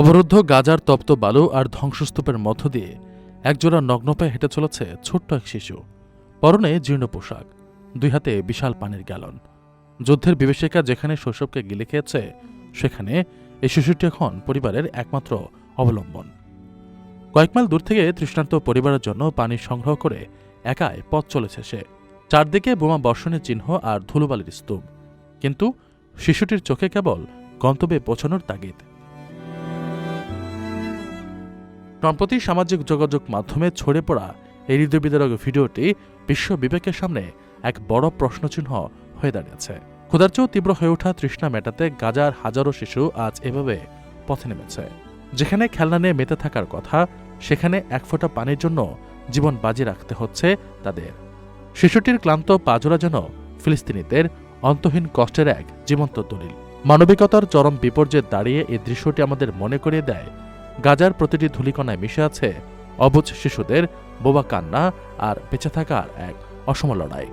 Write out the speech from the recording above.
অবরুদ্ধ গাজার তপ্ত বালু আর ধ্বংসস্তূপের মধ্য দিয়ে একজোড়া নগ্ন পায়ে হেঁটে চলেছে ছোট্ট এক শিশু। পরনে জীর্ণ পোশাক, দুই হাতে বিশাল পানির গ্যালন। যুদ্ধের বিভীষিকা যেখানে শৈশবকে গিলে খেয়েছে, সেখানে এই শিশুটি এখন পরিবারের একমাত্র অবলম্বন। কয়েক মাইল দূর থেকে তৃষ্ণার্ত পরিবারের জন্য পানি সংগ্রহ করে একাই পথ চলেছে সে। চারদিকে বোমা বর্ষণের চিহ্ন আর ধুলোবালির স্তূপ, কিন্তু শিশুটির চোখে কেবল গন্তব্যে পৌঁছানোর তাগিদ। সম্প্রতি সামাজিক যোগাযোগ মাধ্যমে ছড়িয়ে পড়া এই হৃদয়বিদারক ভিডিওটি বিশ্ব বিবেকের সামনে এক বড় প্রশ্নচিহ্ন হয়ে দাঁড়িয়েছে। ক্ষুধার চেয়েও তীব্র হয়ে ওঠা তৃষ্ণা মেটাতে গাজার হাজারো শিশু আজ এভাবে পথে নেমেছে। যেখানে খেলনা নিয়ে মেতে থাকার কথা, সেখানে এক ফোঁটা পানির জন্য জীবন বাজি রাখতে হচ্ছে তাদের। শিশুটির ক্লান্ত পাজোড়া যেন ফিলিস্তিনিদের অন্তহীন কষ্টের এক জীবন্ত দলিল। মানবিকতার চরম বিপর্যয়ে দাঁড়িয়ে এই দৃশ্যটি আমাদের মনে করিয়ে দেয়, গাজার প্রতিটি ধূলিকণায় মিশে আছে অবুঝ শিশুদের বোবা কান্না আর বেঁচে থাকার এক অসম লড়াই।